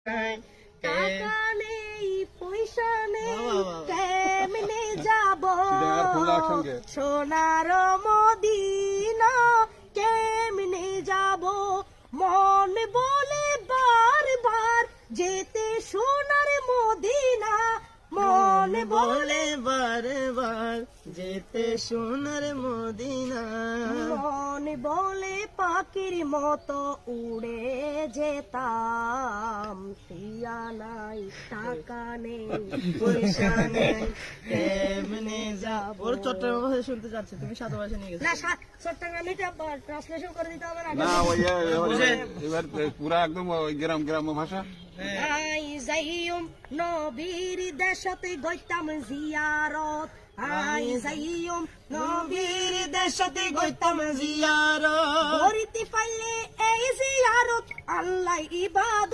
টাকা নেই পয়সা নেই কেমনে যাব সোনার মদিনা কেমনে যাব মন বলে বারবার যেতে সোনার মদিনা মন বলে বারবার যেতে সোনার মদিনা মন বলে পাখির মতো উড়ে যেতাম টিয়া নাই টাকা নেই পয়সা নেই কেমনে যাব। ওর চট্টগ্রাম ভাষা শুনতে যাচ্ছে, তুমি সাদা ভাষা নিয়ে গেছো না চট্টগ্রামে ট্রান্সলেশন করে দিতে হবে না না এবার পুরা একদম গ্রাম গ্রাম ভাষা। আই যাইম নবীর দেশতে গইতাম জিয়ারত আই যাইম নবীর দেশতে গইতাম জিয়ারত করিতে পাইলে এই জিয়ারত আল্লাহ ইবাদত।